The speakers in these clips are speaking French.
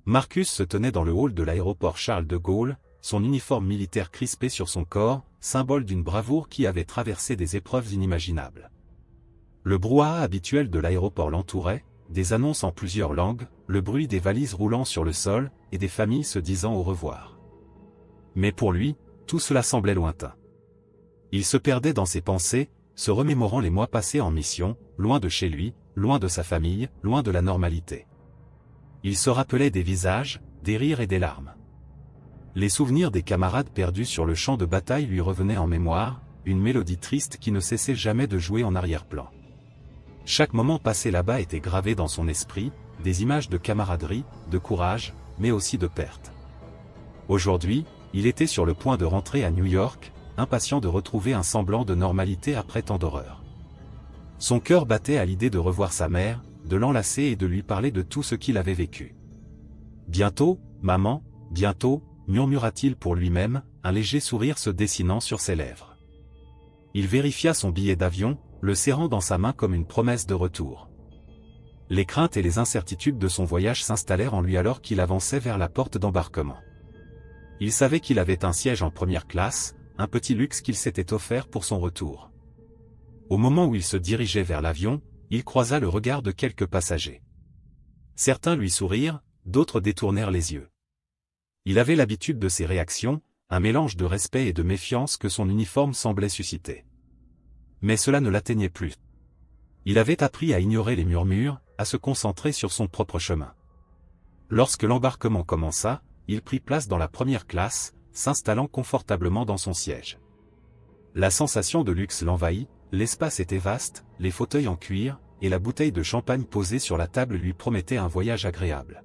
Marcus se tenait dans le hall de l'aéroport Charles de Gaulle, son uniforme militaire crispé sur son corps, symbole d'une bravoure qui avait traversé des épreuves inimaginables. Le brouhaha habituel de l'aéroport l'entourait, des annonces en plusieurs langues, le bruit des valises roulant sur le sol, et des familles se disant au revoir. Mais pour lui, tout cela semblait lointain. Il se perdait dans ses pensées, se remémorant les mois passés en mission, loin de chez lui, loin de sa famille, loin de la normalité. Il se rappelait des visages, des rires et des larmes. Les souvenirs des camarades perdus sur le champ de bataille lui revenaient en mémoire, une mélodie triste qui ne cessait jamais de jouer en arrière-plan. Chaque moment passé là-bas était gravé dans son esprit, des images de camaraderie, de courage, mais aussi de perte. Aujourd'hui, il était sur le point de rentrer à New York, impatient de retrouver un semblant de normalité après tant d'horreur. Son cœur battait à l'idée de revoir sa mère, de l'enlacer et de lui parler de tout ce qu'il avait vécu. « Bientôt, maman, bientôt », murmura-t-il pour lui-même, un léger sourire se dessinant sur ses lèvres. Il vérifia son billet d'avion, le serrant dans sa main comme une promesse de retour. Les craintes et les incertitudes de son voyage s'installèrent en lui alors qu'il avançait vers la porte d'embarquement. Il savait qu'il avait un siège en première classe, un petit luxe qu'il s'était offert pour son retour. Au moment où il se dirigeait vers l'avion, il croisa le regard de quelques passagers. Certains lui sourirent, d'autres détournèrent les yeux. Il avait l'habitude de ces réactions, un mélange de respect et de méfiance que son uniforme semblait susciter. Mais cela ne l'atteignait plus. Il avait appris à ignorer les murmures, à se concentrer sur son propre chemin. Lorsque l'embarquement commença, il prit place dans la première classe, s'installant confortablement dans son siège. La sensation de luxe l'envahit, l'espace était vaste, les fauteuils en cuir, et la bouteille de champagne posée sur la table lui promettait un voyage agréable.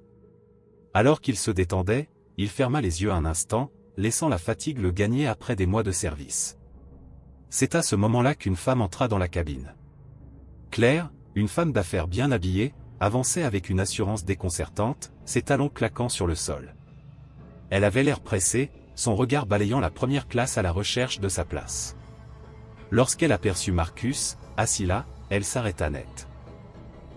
Alors qu'il se détendait, il ferma les yeux un instant, laissant la fatigue le gagner après des mois de service. C'est à ce moment-là qu'une femme entra dans la cabine. Claire, une femme d'affaires bien habillée, avançait avec une assurance déconcertante, ses talons claquant sur le sol. Elle avait l'air pressée, son regard balayant la première classe à la recherche de sa place. Lorsqu'elle aperçut Marcus, assis là, elle s'arrêta net.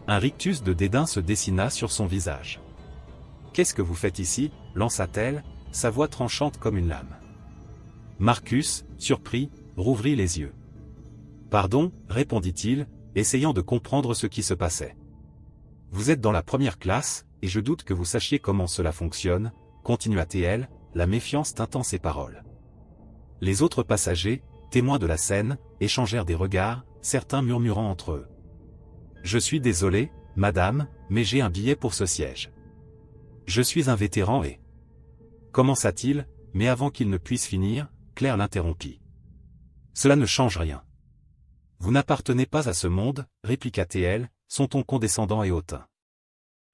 Un rictus de dédain se dessina sur son visage. « Qu'est-ce que vous faites ici » lança-t-elle, sa voix tranchante comme une lame. Marcus, surpris, rouvrit les yeux. « Pardon » répondit-il, essayant de comprendre ce qui se passait. « Vous êtes dans la première classe, et je doute que vous sachiez comment cela fonctionne » continua-t-elle, la méfiance tintant ses paroles. Les autres passagers, témoins de la scène, échangèrent des regards, certains murmurant entre eux. « Je suis désolé, madame, mais j'ai un billet pour ce siège. Je suis un vétéran et... » Commença-t-il, mais avant qu'il ne puisse finir, Claire l'interrompit. « Cela ne change rien. Vous n'appartenez pas à ce monde, répliqua-t-elle, son ton condescendant et hautain.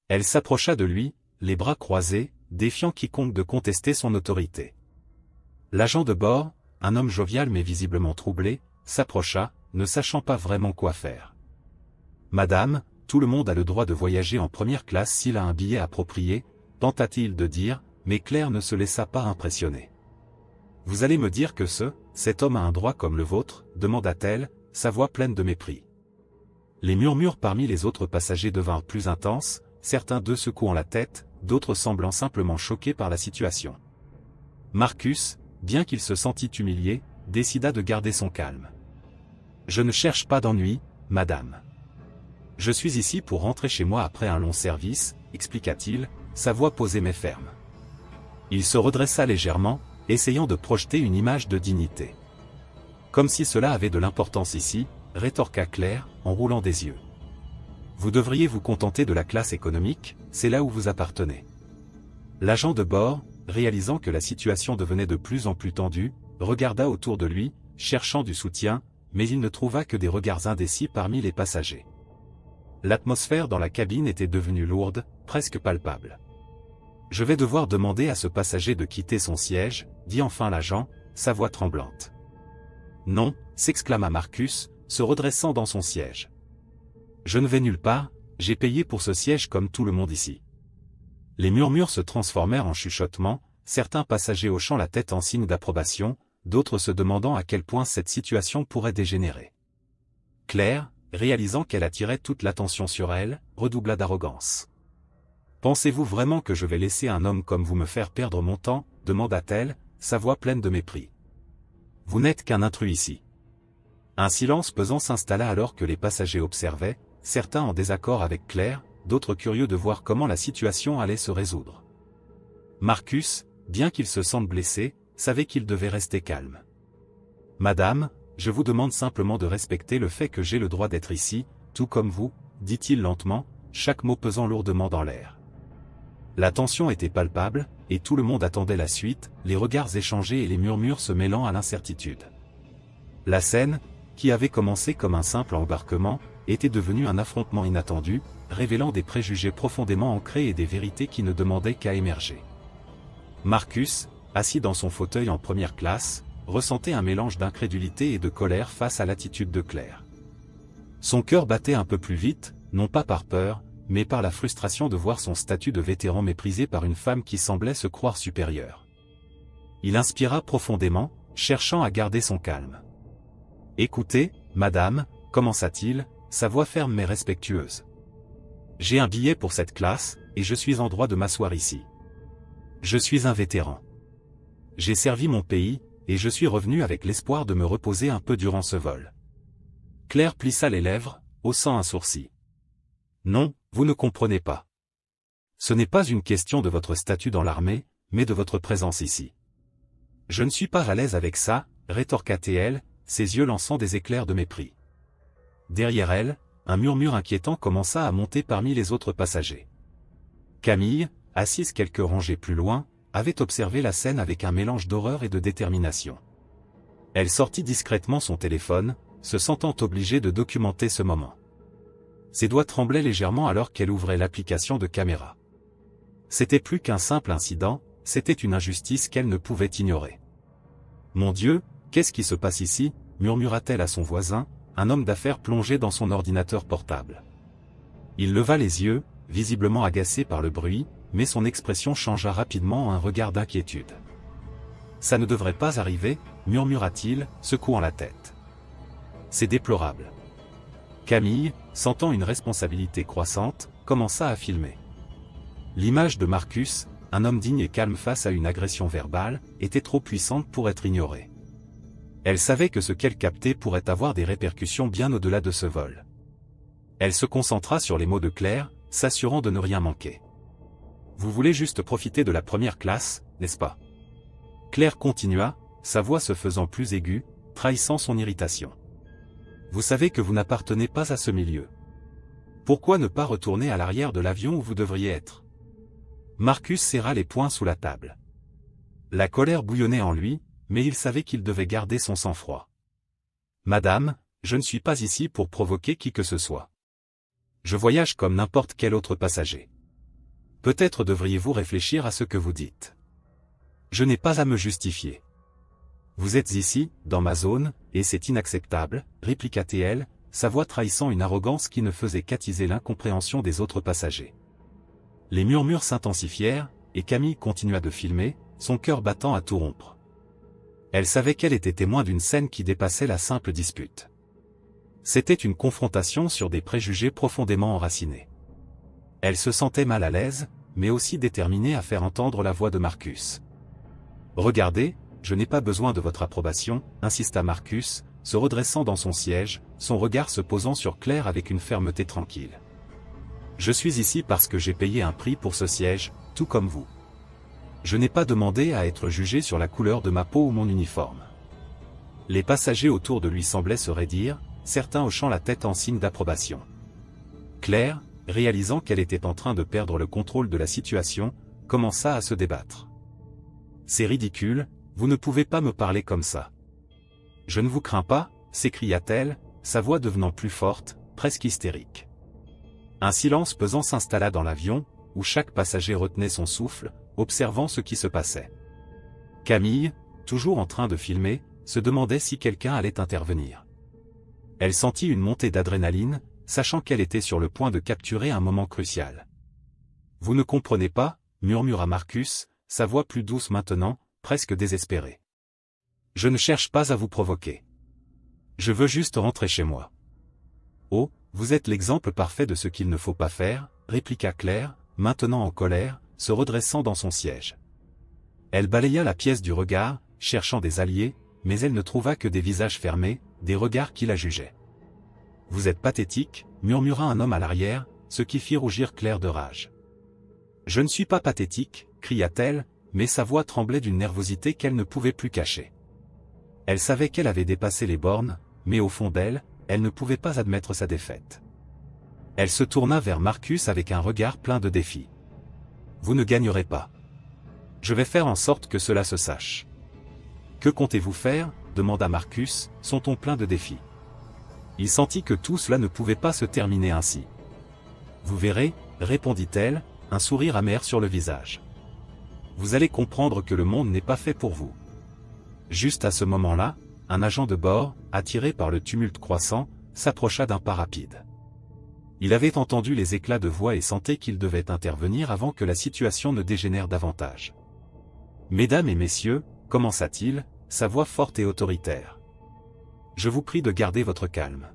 Elle s'approcha de lui, les bras croisés, défiant quiconque de contester son autorité. L'agent de bord, un homme jovial mais visiblement troublé, s'approcha, ne sachant pas vraiment quoi faire. « Madame, tout le monde a le droit de voyager en première classe s'il a un billet approprié, tenta-t-il de dire, mais Claire ne se laissa pas impressionner. « Vous allez me dire que cet homme a un droit comme le vôtre » demanda-t-elle, sa voix pleine de mépris. Les murmures parmi les autres passagers devinrent plus intenses, certains d'eux secouant la tête, d'autres semblant simplement choqués par la situation. Marcus, bien qu'il se sentît humilié, décida de garder son calme. « Je ne cherche pas d'ennui, madame. Je suis ici pour rentrer chez moi après un long service, » expliqua-t-il, sa voix posée mais ferme. Il se redressa légèrement, essayant de projeter une image de dignité. « Comme si cela avait de l'importance ici, » rétorqua Claire, en roulant des yeux. « Vous devriez vous contenter de la classe économique, c'est là où vous appartenez. » L'agent de bord, réalisant que la situation devenait de plus en plus tendue, regarda autour de lui, cherchant du soutien, mais il ne trouva que des regards indécis parmi les passagers. L'atmosphère dans la cabine était devenue lourde, presque palpable. « Je vais devoir demander à ce passager de quitter son siège, » dit enfin l'agent, sa voix tremblante. « Non » s'exclama Marcus, se redressant dans son siège. « Je ne vais nulle part, j'ai payé pour ce siège comme tout le monde ici. » Les murmures se transformèrent en chuchotements, certains passagers hochant la tête en signe d'approbation, d'autres se demandant à quel point cette situation pourrait dégénérer. Claire, réalisant qu'elle attirait toute l'attention sur elle, redoubla d'arrogance. Pensez-vous vraiment que je vais laisser un homme comme vous me faire perdre mon temps, demanda-t-elle, sa voix pleine de mépris. Vous n'êtes qu'un intrus ici. Un silence pesant s'installa alors que les passagers observaient, certains en désaccord avec Claire, d'autres curieux de voir comment la situation allait se résoudre. Marcus, bien qu'il se sente blessé, savait qu'il devait rester calme. « Madame, je vous demande simplement de respecter le fait que j'ai le droit d'être ici, tout comme vous, » dit-il lentement, chaque mot pesant lourdement dans l'air. La tension était palpable, et tout le monde attendait la suite, les regards échangés et les murmures se mêlant à l'incertitude. La scène, qui avait commencé comme un simple embarquement, était devenue un affrontement inattendu, révélant des préjugés profondément ancrés et des vérités qui ne demandaient qu'à émerger. Marcus, assis dans son fauteuil en première classe, ressentait un mélange d'incrédulité et de colère face à l'attitude de Claire. Son cœur battait un peu plus vite, non pas par peur, mais par la frustration de voir son statut de vétéran méprisé par une femme qui semblait se croire supérieure. Il inspira profondément, cherchant à garder son calme. « Écoutez, madame, commença-t-il, sa voix ferme mais respectueuse. J'ai un billet pour cette classe, et je suis en droit de m'asseoir ici. Je suis un vétéran. J'ai servi mon pays, et je suis revenu avec l'espoir de me reposer un peu durant ce vol. » Claire plissa les lèvres, haussant un sourcil. « Non, vous ne comprenez pas. Ce n'est pas une question de votre statut dans l'armée, mais de votre présence ici. »« Je ne suis pas à l'aise avec ça, » rétorqua-t-elle, ses yeux lançant des éclairs de mépris. Derrière elle, un murmure inquiétant commença à monter parmi les autres passagers. Camille, assise quelques rangées plus loin, avait observé la scène avec un mélange d'horreur et de détermination. Elle sortit discrètement son téléphone, se sentant obligée de documenter ce moment. Ses doigts tremblaient légèrement alors qu'elle ouvrait l'application de caméra. C'était plus qu'un simple incident, c'était une injustice qu'elle ne pouvait ignorer. « Mon Dieu, qu'est-ce qui se passe ici ?» murmura-t-elle à son voisin, un homme d'affaires plongé dans son ordinateur portable. Il leva les yeux, visiblement agacé par le bruit, mais son expression changea rapidement en un regard d'inquiétude. « Ça ne devrait pas arriver, » murmura-t-il, secouant la tête. « C'est déplorable. » Camille, sentant une responsabilité croissante, commença à filmer. L'image de Marcus, un homme digne et calme face à une agression verbale, était trop puissante pour être ignorée. Elle savait que ce qu'elle captait pourrait avoir des répercussions bien au-delà de ce vol. Elle se concentra sur les mots de Claire, s'assurant de ne rien manquer. « Vous voulez juste profiter de la première classe, n'est-ce pas ?» Claire continua, sa voix se faisant plus aiguë, trahissant son irritation. « Vous savez que vous n'appartenez pas à ce milieu. Pourquoi ne pas retourner à l'arrière de l'avion où vous devriez être ?» Marcus serra les poings sous la table. La colère bouillonnait en lui, mais il savait qu'il devait garder son sang-froid. « Madame, je ne suis pas ici pour provoquer qui que ce soit. Je voyage comme n'importe quel autre passager. Peut-être devriez-vous réfléchir à ce que vous dites. Je n'ai pas à me justifier. Vous êtes ici, dans ma zone, et c'est inacceptable, » répliqua-t-elle, sa voix trahissant une arrogance qui ne faisait qu'attiser l'incompréhension des autres passagers. Les murmures s'intensifièrent, et Camille continua de filmer, son cœur battant à tout rompre. Elle savait qu'elle était témoin d'une scène qui dépassait la simple dispute. C'était une confrontation sur des préjugés profondément enracinés. Elle se sentait mal à l'aise, mais aussi déterminée à faire entendre la voix de Marcus. « Regardez, je n'ai pas besoin de votre approbation, » insista Marcus, se redressant dans son siège, son regard se posant sur Claire avec une fermeté tranquille. « Je suis ici parce que j'ai payé un prix pour ce siège, tout comme vous. Je n'ai pas demandé à être jugé sur la couleur de ma peau ou mon uniforme. » Les passagers autour de lui semblaient se raidir, certains hochant la tête en signe d'approbation. Claire, réalisant qu'elle était en train de perdre le contrôle de la situation, commença à se débattre. « C'est ridicule, vous ne pouvez pas me parler comme ça. »« Je ne vous crains pas, » s'écria-t-elle, sa voix devenant plus forte, presque hystérique. Un silence pesant s'installa dans l'avion, où chaque passager retenait son souffle, observant ce qui se passait. Camille, toujours en train de filmer, se demandait si quelqu'un allait intervenir. Elle sentit une montée d'adrénaline, sachant qu'elle était sur le point de capturer un moment crucial. « Vous ne comprenez pas ?» murmura Marcus, sa voix plus douce maintenant, presque désespérée. « Je ne cherche pas à vous provoquer. Je veux juste rentrer chez moi. »« Oh, vous êtes l'exemple parfait de ce qu'il ne faut pas faire, » répliqua Claire, maintenant en colère, se redressant dans son siège. Elle balaya la pièce du regard, cherchant des alliés, mais elle ne trouva que des visages fermés, des regards qui la jugeaient. « Vous êtes pathétique », murmura un homme à l'arrière, ce qui fit rougir Claire de rage. « Je ne suis pas pathétique », cria-t-elle, mais sa voix tremblait d'une nervosité qu'elle ne pouvait plus cacher. Elle savait qu'elle avait dépassé les bornes, mais au fond d'elle, elle ne pouvait pas admettre sa défaite. Elle se tourna vers Marcus avec un regard plein de défi. « Vous ne gagnerez pas. Je vais faire en sorte que cela se sache. »« Que comptez-vous faire ?» demanda Marcus, son ton plein de défi. Il sentit que tout cela ne pouvait pas se terminer ainsi. « Vous verrez, » répondit-elle, un sourire amer sur le visage. « Vous allez comprendre que le monde n'est pas fait pour vous. » Juste à ce moment-là, un agent de bord, attiré par le tumulte croissant, s'approcha d'un pas rapide. Il avait entendu les éclats de voix et sentait qu'il devait intervenir avant que la situation ne dégénère davantage. « Mesdames et messieurs, » commença-t-il, sa voix forte et autoritaire. « Je vous prie de garder votre calme.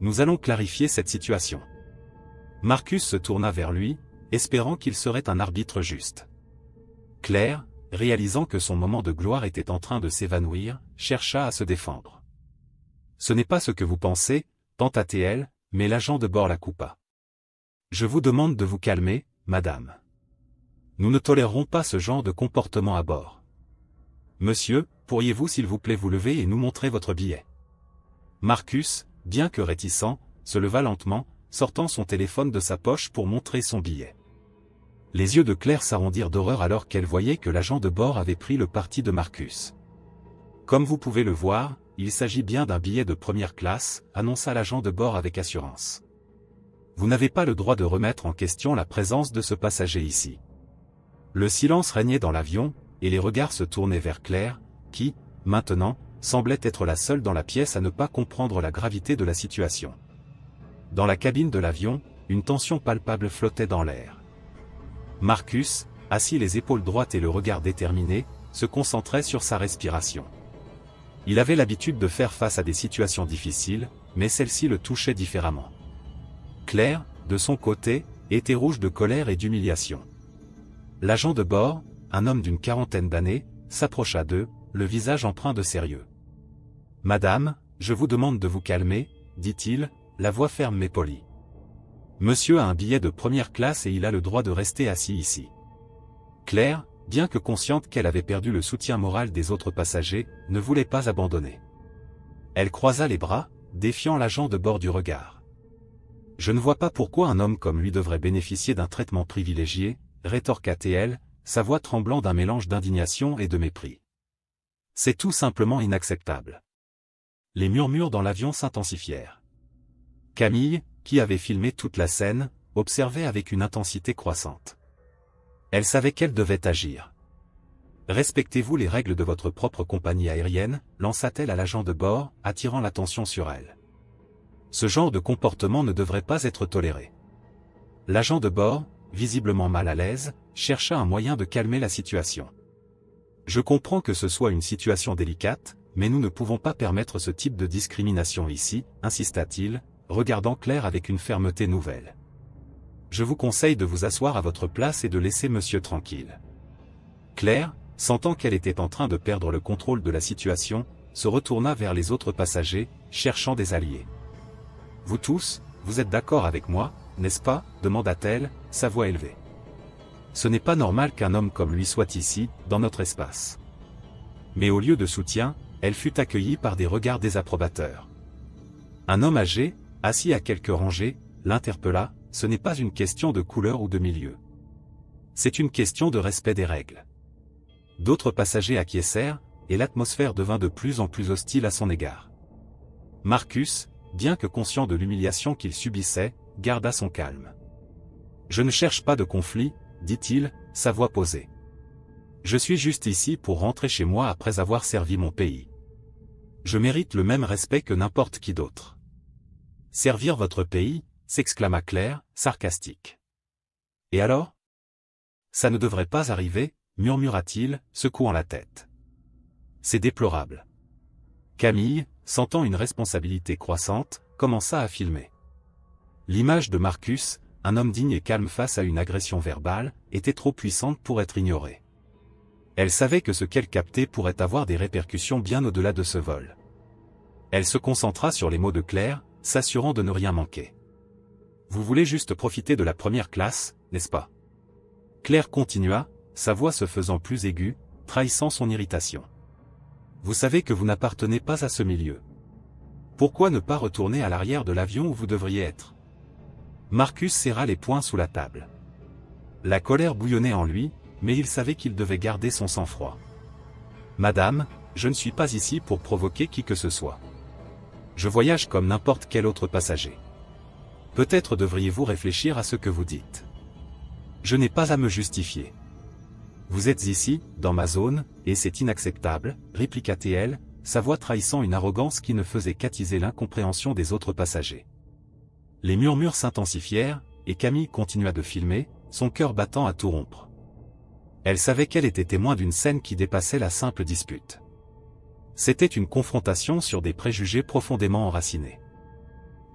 Nous allons clarifier cette situation. » Marcus se tourna vers lui, espérant qu'il serait un arbitre juste. Claire, réalisant que son moment de gloire était en train de s'évanouir, chercha à se défendre. « Ce n'est pas ce que vous pensez, » tenta-t-elle, mais l'agent de bord la coupa. « Je vous demande de vous calmer, madame. Nous ne tolérerons pas ce genre de comportement à bord. Monsieur, pourriez-vous s'il vous plaît vous lever et nous montrer votre billet ?» Marcus, bien que réticent, se leva lentement, sortant son téléphone de sa poche pour montrer son billet. Les yeux de Claire s'arrondirent d'horreur alors qu'elle voyait que l'agent de bord avait pris le parti de Marcus. « Comme vous pouvez le voir, il s'agit bien d'un billet de première classe, » annonça l'agent de bord avec assurance. « Vous n'avez pas le droit de remettre en question la présence de ce passager ici. » Le silence régnait dans l'avion, et les regards se tournaient vers Claire, qui, maintenant, semblait être la seule dans la pièce à ne pas comprendre la gravité de la situation. Dans la cabine de l'avion, une tension palpable flottait dans l'air. Marcus, assis les épaules droites et le regard déterminé, se concentrait sur sa respiration. Il avait l'habitude de faire face à des situations difficiles, mais celle-ci le touchait différemment. Claire, de son côté, était rouge de colère et d'humiliation. L'agent de bord, un homme d'une quarantaine d'années, s'approcha d'eux, le visage empreint de sérieux. « Madame, je vous demande de vous calmer, » dit-il, la voix ferme mais polie. « Monsieur a un billet de première classe et il a le droit de rester assis ici. » Claire, bien que consciente qu'elle avait perdu le soutien moral des autres passagers, ne voulait pas abandonner. Elle croisa les bras, défiant l'agent de bord du regard. « Je ne vois pas pourquoi un homme comme lui devrait bénéficier d'un traitement privilégié, » rétorqua-t-elle, sa voix tremblant d'un mélange d'indignation et de mépris. « C'est tout simplement inacceptable. » Les murmures dans l'avion s'intensifièrent. Camille, qui avait filmé toute la scène, observait avec une intensité croissante. Elle savait qu'elle devait agir. « Respectez-vous les règles de votre propre compagnie aérienne » lança-t-elle à l'agent de bord, attirant l'attention sur elle. Ce genre de comportement ne devrait pas être toléré. L'agent de bord, visiblement mal à l'aise, chercha un moyen de calmer la situation. « Je comprends que ce soit une situation délicate, mais nous ne pouvons pas permettre ce type de discrimination ici, » insista-t-il, regardant Claire avec une fermeté nouvelle. « Je vous conseille de vous asseoir à votre place et de laisser monsieur tranquille. » Claire, sentant qu'elle était en train de perdre le contrôle de la situation, se retourna vers les autres passagers, cherchant des alliés. « Vous tous, vous êtes d'accord avec moi, n'est-ce pas ?» demanda-t-elle, sa voix élevée. « Ce n'est pas normal qu'un homme comme lui soit ici, dans notre espace. » Mais au lieu de soutien, elle fut accueillie par des regards désapprobateurs. Un homme âgé, assis à quelques rangées, l'interpella. « Ce n'est pas une question de couleur ou de milieu. C'est une question de respect des règles. » D'autres passagers acquiescèrent, et l'atmosphère devint de plus en plus hostile à son égard. Marcus, bien que conscient de l'humiliation qu'il subissait, garda son calme. « Je ne cherche pas de conflit, » dit-il, sa voix posée. « Je suis juste ici pour rentrer chez moi après avoir servi mon pays. Je mérite le même respect que n'importe qui d'autre. »« Servir votre pays ?» s'exclama Claire, sarcastique. « Et alors ? Ça ne devrait pas arriver, » murmura-t-il, secouant la tête. « C'est déplorable. » Camille, sentant une responsabilité croissante, commença à filmer. L'image de Marcus, un homme digne et calme face à une agression verbale, était trop puissante pour être ignorée. Elle savait que ce qu'elle captait pourrait avoir des répercussions bien au-delà de ce vol. Elle se concentra sur les mots de Claire, s'assurant de ne rien manquer. « Vous voulez juste profiter de la première classe, n'est-ce pas ?» Claire continua, sa voix se faisant plus aiguë, trahissant son irritation. « Vous savez que vous n'appartenez pas à ce milieu. Pourquoi ne pas retourner à l'arrière de l'avion où vous devriez être ?» Marcus serra les poings sous la table. La colère bouillonnait en lui, mais il savait qu'il devait garder son sang-froid. « Madame, je ne suis pas ici pour provoquer qui que ce soit. Je voyage comme n'importe quel autre passager. Peut-être devriez-vous réfléchir à ce que vous dites. Je n'ai pas à me justifier. Vous êtes ici, dans ma zone, et c'est inacceptable, répliqua-t-elle, sa voix trahissant une arrogance qui ne faisait qu'attiser l'incompréhension des autres passagers. Les murmures s'intensifièrent, et Camille continua de filmer, son cœur battant à tout rompre. Elle savait qu'elle était témoin d'une scène qui dépassait la simple dispute. C'était une confrontation sur des préjugés profondément enracinés.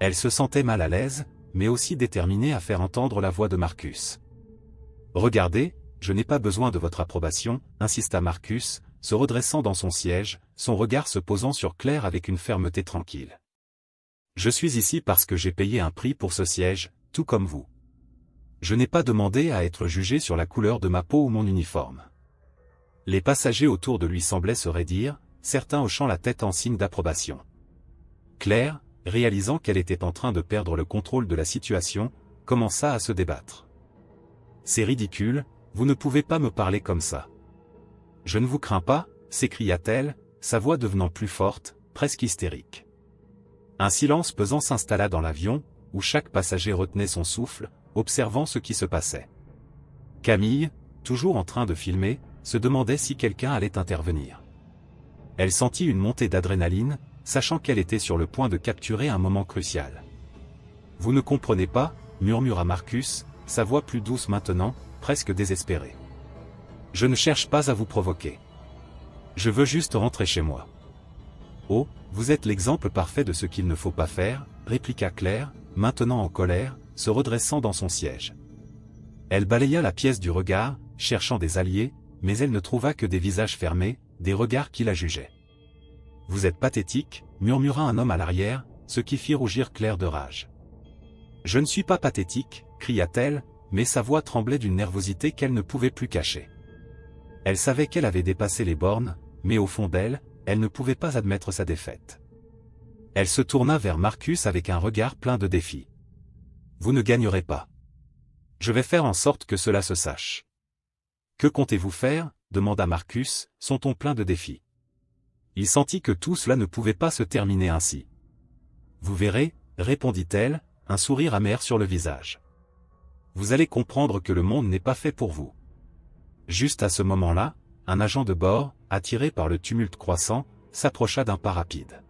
Elle se sentait mal à l'aise, mais aussi déterminée à faire entendre la voix de Marcus. « Regardez, je n'ai pas besoin de votre approbation, » insista Marcus, se redressant dans son siège, son regard se posant sur Claire avec une fermeté tranquille. « Je suis ici parce que j'ai payé un prix pour ce siège, tout comme vous. Je n'ai pas demandé à être jugé sur la couleur de ma peau ou mon uniforme. » Les passagers autour de lui semblaient se raidir, certains hochant la tête en signe d'approbation. Claire, réalisant qu'elle était en train de perdre le contrôle de la situation, commença à se débattre. « C'est ridicule, vous ne pouvez pas me parler comme ça. »« Je ne vous crains pas, » s'écria-t-elle, sa voix devenant plus forte, presque hystérique. Un silence pesant s'installa dans l'avion, où chaque passager retenait son souffle, observant ce qui se passait. Camille, toujours en train de filmer, se demandait si quelqu'un allait intervenir. Elle sentit une montée d'adrénaline, sachant qu'elle était sur le point de capturer un moment crucial. « Vous ne comprenez pas » murmura Marcus, sa voix plus douce maintenant, presque désespérée. « Je ne cherche pas à vous provoquer. Je veux juste rentrer chez moi. »« Oh, vous êtes l'exemple parfait de ce qu'il ne faut pas faire, » répliqua Claire, maintenant en colère, se redressant dans son siège. Elle balaya la pièce du regard, cherchant des alliés, mais elle ne trouva que des visages fermés, des regards qui la jugeaient. « Vous êtes pathétique, » murmura un homme à l'arrière, ce qui fit rougir Claire de rage. « Je ne suis pas pathétique, » cria-t-elle, mais sa voix tremblait d'une nervosité qu'elle ne pouvait plus cacher. Elle savait qu'elle avait dépassé les bornes, mais au fond d'elle, elle ne pouvait pas admettre sa défaite. Elle se tourna vers Marcus avec un regard plein de défi. « Vous ne gagnerez pas. Je vais faire en sorte que cela se sache. »« Que comptez-vous faire ?» demanda Marcus, son ton plein de défi. Il sentit que tout cela ne pouvait pas se terminer ainsi. « Vous verrez, » répondit-elle, un sourire amer sur le visage. « Vous allez comprendre que le monde n'est pas fait pour vous. » Juste à ce moment-là, un agent de bord, attiré par le tumulte croissant, s'approcha d'un pas rapide.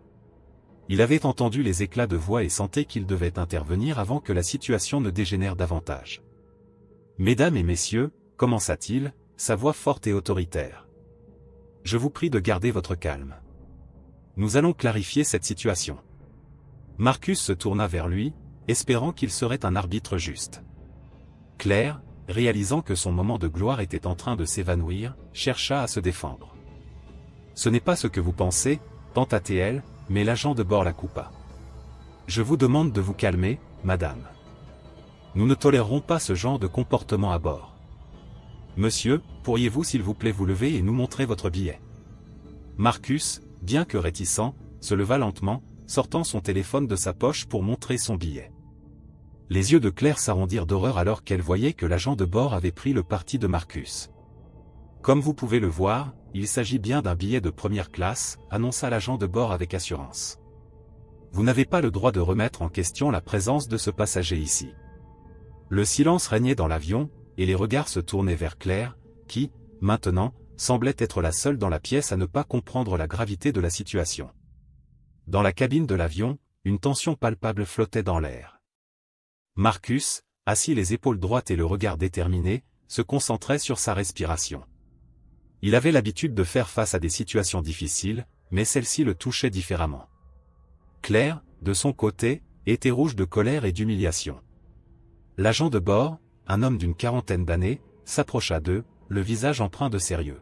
Il avait entendu les éclats de voix et sentait qu'il devait intervenir avant que la situation ne dégénère davantage. « Mesdames et messieurs, » commença-t-il, sa voix forte et autoritaire. « Je vous prie de garder votre calme. Nous allons clarifier cette situation. » Marcus se tourna vers lui, espérant qu'il serait un arbitre juste. Claire, réalisant que son moment de gloire était en train de s'évanouir, chercha à se défendre. « Ce n'est pas ce que vous pensez, » tenta-t-elle, mais l'agent de bord la coupa. « Je vous demande de vous calmer, madame. Nous ne tolérerons pas ce genre de comportement à bord. Monsieur, pourriez-vous s'il vous plaît vous lever et nous montrer votre billet ?» Marcus, bien que réticent, se leva lentement, sortant son téléphone de sa poche pour montrer son billet. Les yeux de Claire s'arrondirent d'horreur alors qu'elle voyait que l'agent de bord avait pris le parti de Marcus. « Comme vous pouvez le voir, il s'agit bien d'un billet de première classe, » annonça l'agent de bord avec assurance. « Vous n'avez pas le droit de remettre en question la présence de ce passager ici. » Le silence régnait dans l'avion, et les regards se tournaient vers Claire, qui, maintenant, semblait être la seule dans la pièce à ne pas comprendre la gravité de la situation. Dans la cabine de l'avion, une tension palpable flottait dans l'air. Marcus, assis les épaules droites et le regard déterminé, se concentrait sur sa respiration. Il avait l'habitude de faire face à des situations difficiles, mais celle-ci le touchait différemment. Claire, de son côté, était rouge de colère et d'humiliation. L'agent de bord, un homme d'une quarantaine d'années, s'approcha d'eux, le visage empreint de sérieux.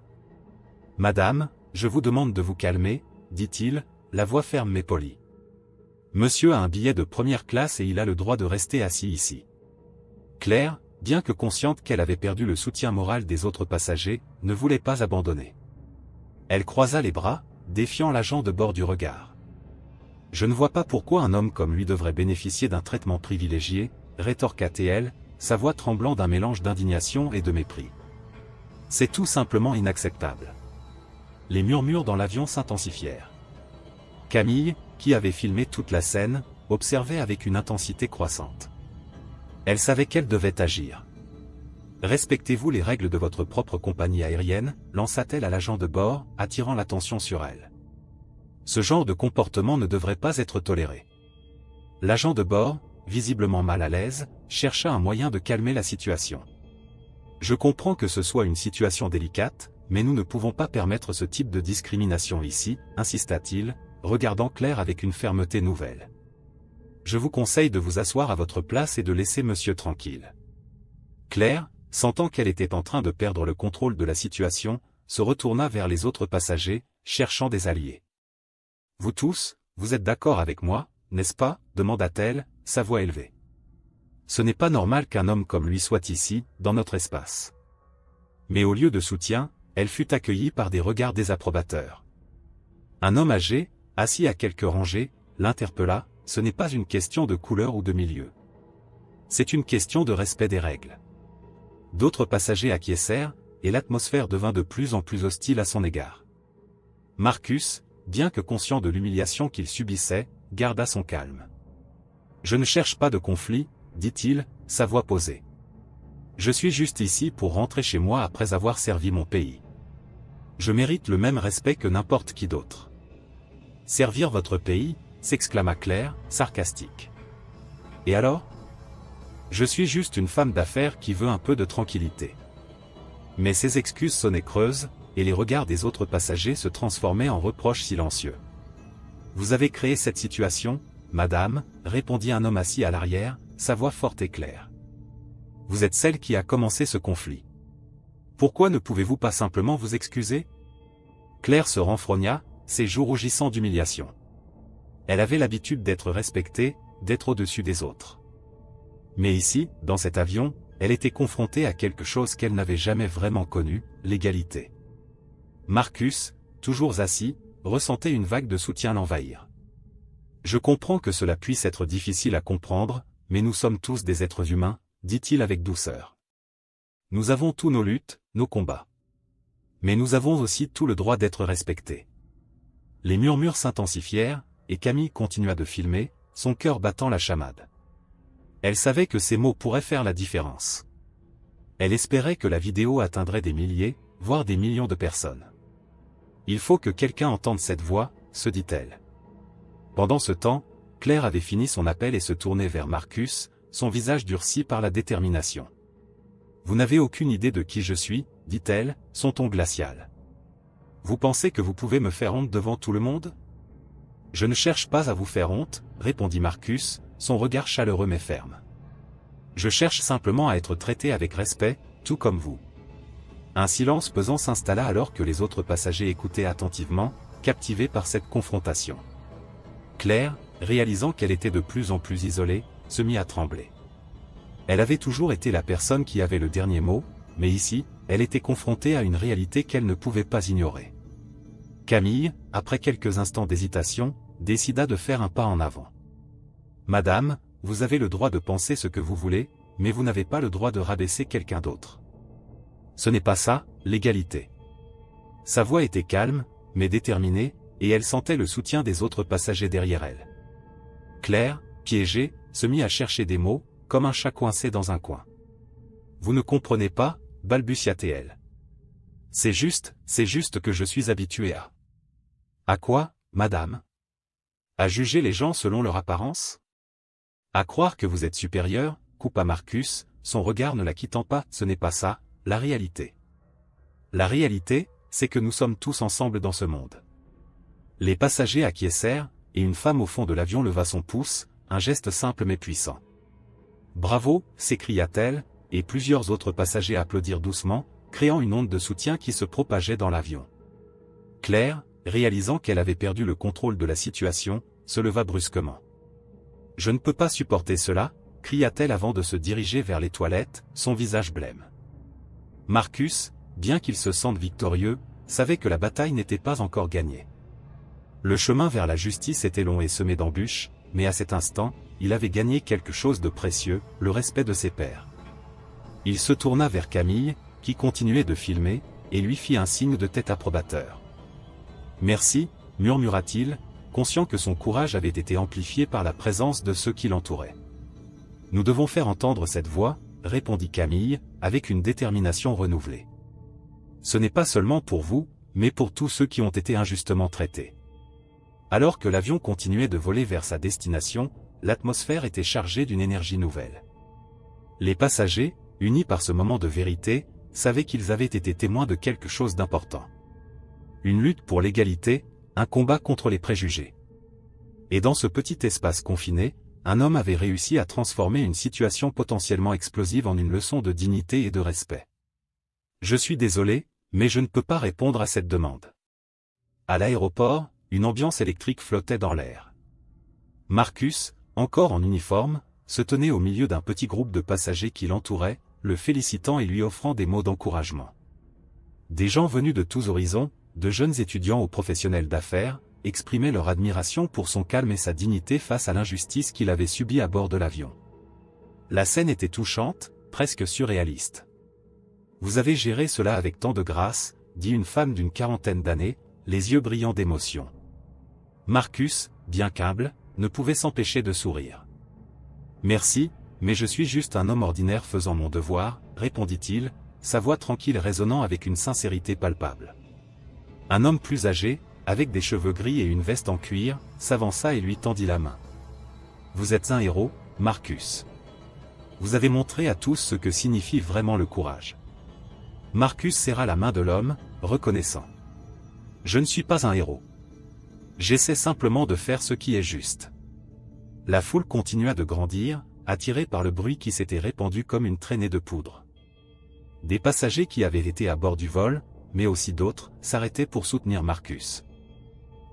« Madame, je vous demande de vous calmer, » dit-il, la voix ferme mais polie. « Monsieur a un billet de première classe et il a le droit de rester assis ici. » Claire, bien que consciente qu'elle avait perdu le soutien moral des autres passagers, ne voulait pas abandonner. Elle croisa les bras, défiant l'agent de bord du regard. « Je ne vois pas pourquoi un homme comme lui devrait bénéficier d'un traitement privilégié, » rétorqua-t-elle, sa voix tremblant d'un mélange d'indignation et de mépris. « C'est tout simplement inacceptable. » Les murmures dans l'avion s'intensifièrent. Camille, qui avait filmé toute la scène, observait avec une intensité croissante. Elle savait qu'elle devait agir. « Respectez-vous les règles de votre propre compagnie aérienne » lança-t-elle à l'agent de bord, attirant l'attention sur elle. Ce genre de comportement ne devrait pas être toléré. L'agent de bord, visiblement mal à l'aise, chercha un moyen de calmer la situation. « Je comprends que ce soit une situation délicate, mais nous ne pouvons pas permettre ce type de discrimination ici, » insista-t-il, regardant Claire avec une fermeté nouvelle. « Je vous conseille de vous asseoir à votre place et de laisser monsieur tranquille. » Claire, sentant qu'elle était en train de perdre le contrôle de la situation, se retourna vers les autres passagers, cherchant des alliés. « Vous tous, vous êtes d'accord avec moi, n'est-ce pas ?» demanda-t-elle, sa voix élevée. « Ce n'est pas normal qu'un homme comme lui soit ici, dans notre espace. » Mais au lieu de soutien, elle fut accueillie par des regards désapprobateurs. Un homme âgé, assis à quelques rangées, l'interpella. « Ce n'est pas une question de couleur ou de milieu. C'est une question de respect des règles. » D'autres passagers acquiescèrent, et l'atmosphère devint de plus en plus hostile à son égard. Marcus, bien que conscient de l'humiliation qu'il subissait, garda son calme. « Je ne cherche pas de conflit, » dit-il, sa voix posée. « Je suis juste ici pour rentrer chez moi après avoir servi mon pays. Je mérite le même respect que n'importe qui d'autre. »« Servir votre pays ?» s'exclama Claire, sarcastique. « Et alors ? Je suis juste une femme d'affaires qui veut un peu de tranquillité. » Mais ces excuses sonnaient creuses, et les regards des autres passagers se transformaient en reproches silencieux. « Vous avez créé cette situation, madame, » répondit un homme assis à l'arrière, sa voix forte et claire. « Vous êtes celle qui a commencé ce conflit. Pourquoi ne pouvez-vous pas simplement vous excuser ?» Claire se renfrogna, ses joues rougissant d'humiliation. Elle avait l'habitude d'être respectée, d'être au-dessus des autres. Mais ici, dans cet avion, elle était confrontée à quelque chose qu'elle n'avait jamais vraiment connu, l'égalité. Marcus, toujours assis, ressentait une vague de soutien l'envahir. « Je comprends que cela puisse être difficile à comprendre, mais nous sommes tous des êtres humains, » dit-il avec douceur. « Nous avons tous nos luttes, nos combats. Mais nous avons aussi tout le droit d'être respectés. » Les murmures s'intensifièrent, et Camille continua de filmer, son cœur battant la chamade. Elle savait que ces mots pourraient faire la différence. Elle espérait que la vidéo atteindrait des milliers, voire des millions de personnes. « Il faut que quelqu'un entende cette voix », se dit-elle. Pendant ce temps, Claire avait fini son appel et se tournait vers Marcus, son visage durci par la détermination. « Vous n'avez aucune idée de qui je suis, » dit-elle, son ton glacial. « Vous pensez que vous pouvez me faire honte devant tout le monde ? » « Je ne cherche pas à vous faire honte, » répondit Marcus, son regard chaleureux mais ferme. « Je cherche simplement à être traité avec respect, tout comme vous. » Un silence pesant s'installa alors que les autres passagers écoutaient attentivement, captivés par cette confrontation. Claire, réalisant qu'elle était de plus en plus isolée, se mit à trembler. Elle avait toujours été la personne qui avait le dernier mot, mais ici, elle était confrontée à une réalité qu'elle ne pouvait pas ignorer. Camille, après quelques instants d'hésitation, décida de faire un pas en avant. « Madame, vous avez le droit de penser ce que vous voulez, mais vous n'avez pas le droit de rabaisser quelqu'un d'autre. Ce n'est pas ça, l'égalité. » Sa voix était calme, mais déterminée, et elle sentait le soutien des autres passagers derrière elle. Claire, piégée, se mit à chercher des mots, comme un chat coincé dans un coin. « Vous ne comprenez pas » balbutia-t-elle. « C'est juste que je suis habituée à... » « À quoi, madame ? À juger les gens selon leur apparence ? À croire que vous êtes supérieur » coupa Marcus, son regard ne la quittant pas. « Ce n'est pas ça, la réalité. La réalité, c'est que nous sommes tous ensemble dans ce monde. » Les passagers acquiescèrent, et une femme au fond de l'avion leva son pouce, un geste simple mais puissant. « Bravo, s'écria-t-elle, et plusieurs autres passagers applaudirent doucement, créant une onde de soutien qui se propageait dans l'avion. Claire, réalisant qu'elle avait perdu le contrôle de la situation, se leva brusquement. « Je ne peux pas supporter cela », cria-t-elle avant de se diriger vers les toilettes, son visage blême. Marcus, bien qu'il se sente victorieux, savait que la bataille n'était pas encore gagnée. Le chemin vers la justice était long et semé d'embûches, mais à cet instant, il avait gagné quelque chose de précieux, le respect de ses pairs. Il se tourna vers Camille, qui continuait de filmer, et lui fit un signe de tête approbateur. « Merci », murmura-t-il, conscient que son courage avait été amplifié par la présence de ceux qui l'entouraient. « Nous devons faire entendre cette voix », répondit Camille, avec une détermination renouvelée. « Ce n'est pas seulement pour vous, mais pour tous ceux qui ont été injustement traités. » Alors que l'avion continuait de voler vers sa destination, l'atmosphère était chargée d'une énergie nouvelle. Les passagers, unis par ce moment de vérité, savaient qu'ils avaient été témoins de quelque chose d'important. Une lutte pour l'égalité, un combat contre les préjugés. Et dans ce petit espace confiné, un homme avait réussi à transformer une situation potentiellement explosive en une leçon de dignité et de respect. « Je suis désolé, mais je ne peux pas répondre à cette demande. » À l'aéroport, une ambiance électrique flottait dans l'air. Marcus, encore en uniforme, se tenait au milieu d'un petit groupe de passagers qui l'entouraient, le félicitant et lui offrant des mots d'encouragement. Des gens venus de tous horizons, de jeunes étudiants aux professionnels d'affaires, exprimaient leur admiration pour son calme et sa dignité face à l'injustice qu'il avait subie à bord de l'avion. La scène était touchante, presque surréaliste. « Vous avez géré cela avec tant de grâce », dit une femme d'une quarantaine d'années, les yeux brillants d'émotion. Marcus, bien qu'humble, ne pouvait s'empêcher de sourire. « Merci, mais je suis juste un homme ordinaire faisant mon devoir, » répondit-il, sa voix tranquille résonnant avec une sincérité palpable. Un homme plus âgé, avec des cheveux gris et une veste en cuir, s'avança et lui tendit la main. « Vous êtes un héros, Marcus. Vous avez montré à tous ce que signifie vraiment le courage. » Marcus serra la main de l'homme, reconnaissant. « Je ne suis pas un héros. J'essaie simplement de faire ce qui est juste. » La foule continua de grandir, attirée par le bruit qui s'était répandu comme une traînée de poudre. Des passagers qui avaient été à bord du vol, mais aussi d'autres, s'arrêtaient pour soutenir Marcus.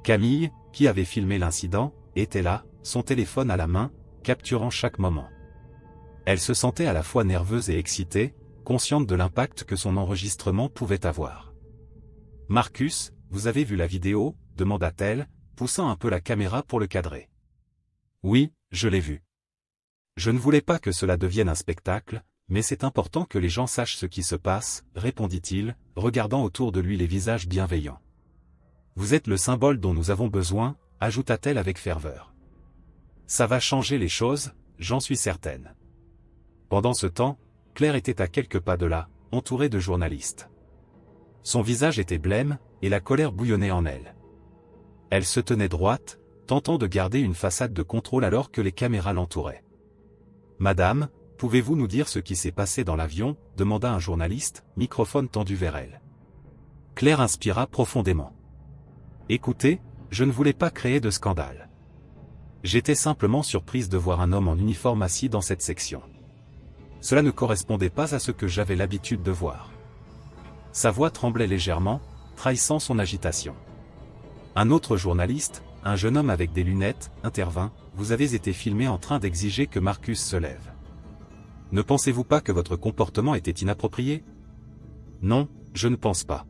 Camille, qui avait filmé l'incident, était là, son téléphone à la main, capturant chaque moment. Elle se sentait à la fois nerveuse et excitée, consciente de l'impact que son enregistrement pouvait avoir. « Marcus, vous avez vu la vidéo ?» demanda-t-elle, poussant un peu la caméra pour le cadrer. « Oui, je l'ai vu. Je ne voulais pas que cela devienne un spectacle, mais c'est important que les gens sachent ce qui se passe, » répondit-il, regardant autour de lui les visages bienveillants. « Vous êtes le symbole dont nous avons besoin, » ajouta-t-elle avec ferveur. « Ça va changer les choses, j'en suis certaine. » Pendant ce temps, Claire était à quelques pas de là, entourée de journalistes. Son visage était blême, et la colère bouillonnait en elle. Elle se tenait droite, tentant de garder une façade de contrôle alors que les caméras l'entouraient. « Madame, pouvez-vous nous dire ce qui s'est passé dans l'avion ?» demanda un journaliste, microphone tendu vers elle. Claire inspira profondément. « Écoutez, je ne voulais pas créer de scandale. J'étais simplement surprise de voir un homme en uniforme assis dans cette section. Cela ne correspondait pas à ce que j'avais l'habitude de voir. » Sa voix tremblait légèrement, trahissant son agitation. Un autre journaliste, un jeune homme avec des lunettes, intervint. « Vous avez été filmé en train d'exiger que Marcus se lève. Ne pensez-vous pas que votre comportement était inapproprié ? » ?»« Non, je ne pense pas.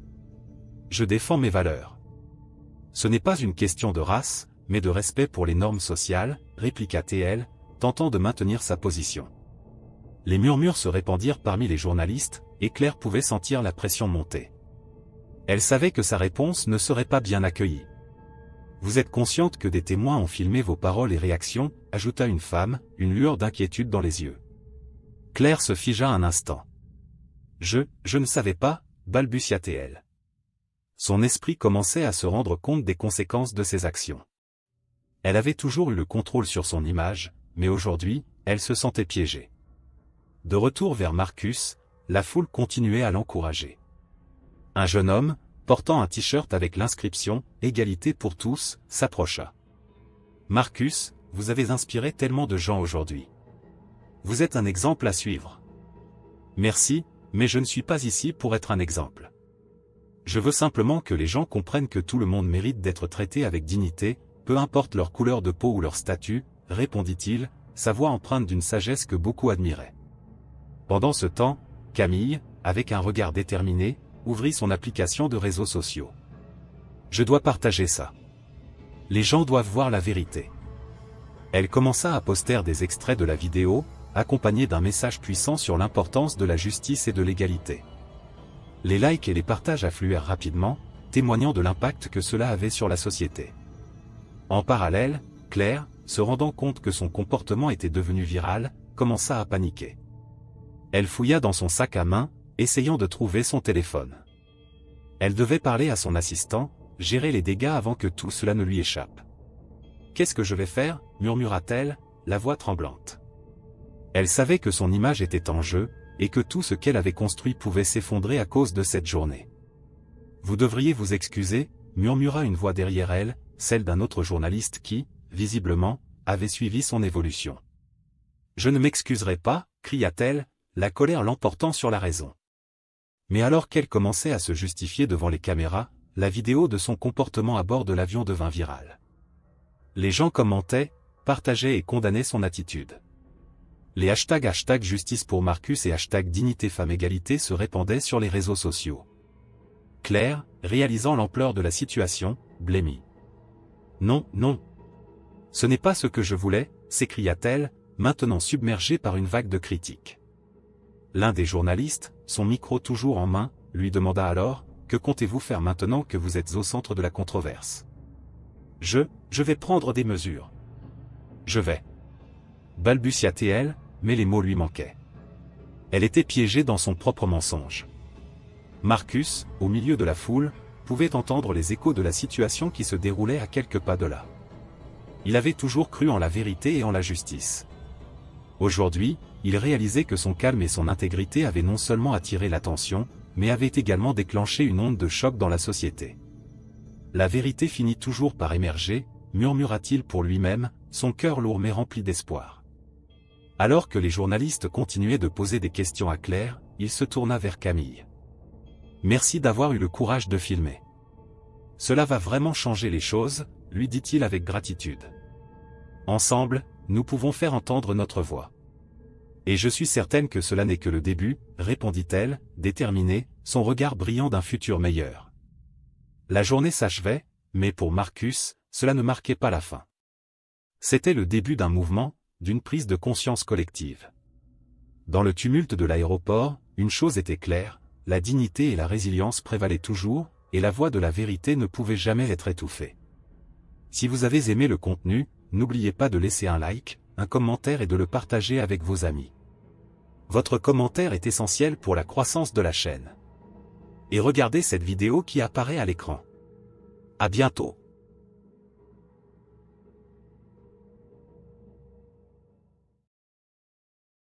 Je défends mes valeurs. Ce n'est pas une question de race, mais de respect pour les normes sociales, » répliqua-t-elle, tentant de maintenir sa position. Les murmures se répandirent parmi les journalistes, et Claire pouvait sentir la pression monter. Elle savait que sa réponse ne serait pas bien accueillie. « Vous êtes consciente que des témoins ont filmé vos paroles et réactions ?» ajouta une femme, une lueur d'inquiétude dans les yeux. Claire se figea un instant. « Je ne savais pas » balbutia-t-elle. Son esprit commençait à se rendre compte des conséquences de ses actions. Elle avait toujours eu le contrôle sur son image, mais aujourd'hui, elle se sentait piégée. De retour vers Marcus, la foule continuait à l'encourager. Un jeune homme, portant un t-shirt avec l'inscription « Égalité pour tous », s'approcha. « Marcus, vous avez inspiré tellement de gens aujourd'hui. Vous êtes un exemple à suivre. Merci, mais je ne suis pas ici pour être un exemple. Je veux simplement que les gens comprennent que tout le monde mérite d'être traité avec dignité, peu importe leur couleur de peau ou leur statut, répondit-il, sa voix empreinte d'une sagesse que beaucoup admiraient. Pendant ce temps, Camille, avec un regard déterminé, ouvrit son application de réseaux sociaux. Je dois partager ça. Les gens doivent voir la vérité. Elle commença à poster des extraits de la vidéo, accompagnés d'un message puissant sur l'importance de la justice et de l'égalité. Les likes et les partages affluèrent rapidement, témoignant de l'impact que cela avait sur la société. En parallèle, Claire, se rendant compte que son comportement était devenu viral, commença à paniquer. Elle fouilla dans son sac à main, essayant de trouver son téléphone. Elle devait parler à son assistant, gérer les dégâts avant que tout cela ne lui échappe. « Qu'est-ce que je vais faire » murmura-t-elle, la voix tremblante. Elle savait que son image était en jeu, et que tout ce qu'elle avait construit pouvait s'effondrer à cause de cette journée. « Vous devriez vous excuser » murmura une voix derrière elle, celle d'un autre journaliste qui, visiblement, avait suivi son évolution. « Je ne m'excuserai pas » cria-t-elle, la colère l'emportant sur la raison. Mais alors qu'elle commençait à se justifier devant les caméras, la vidéo de son comportement à bord de l'avion devint virale. Les gens commentaient, partageaient et condamnaient son attitude. Les hashtags justice pour Marcus et dignité femme égalité se répandaient sur les réseaux sociaux. Claire, réalisant l'ampleur de la situation, blêmit. « Non, non. Ce n'est pas ce que je voulais » s'écria-t-elle, maintenant submergée par une vague de critiques. L'un des journalistes, son micro toujours en main, lui demanda alors, « Que comptez-vous faire maintenant que vous êtes au centre de la controverse ?»« Je vais prendre des mesures. Je vais. » balbutia-t-elle, mais les mots lui manquaient. Elle était piégée dans son propre mensonge. Marcus, au milieu de la foule, pouvait entendre les échos de la situation qui se déroulait à quelques pas de là. Il avait toujours cru en la vérité et en la justice. Aujourd'hui, il réalisait que son calme et son intégrité avaient non seulement attiré l'attention, mais avaient également déclenché une onde de choc dans la société. La vérité finit toujours par émerger, murmura-t-il pour lui-même, son cœur lourd mais rempli d'espoir. Alors que les journalistes continuaient de poser des questions à Claire, il se tourna vers Camille. « Merci d'avoir eu le courage de filmer. Cela va vraiment changer les choses, » lui dit-il avec gratitude. « Ensemble, nous pouvons faire entendre notre voix. » « Et je suis certaine que cela n'est que le début, » répondit-elle, déterminée, son regard brillant d'un futur meilleur. La journée s'achevait, mais pour Marcus, cela ne marquait pas la fin. C'était le début d'un mouvement, d'une prise de conscience collective. Dans le tumulte de l'aéroport, une chose était claire, la dignité et la résilience prévalaient toujours, et la voix de la vérité ne pouvait jamais être étouffée. Si vous avez aimé le contenu, n'oubliez pas de laisser un like, un commentaire et de le partager avec vos amis. Votre commentaire est essentiel pour la croissance de la chaîne. Et regardez cette vidéo qui apparaît à l'écran. À bientôt.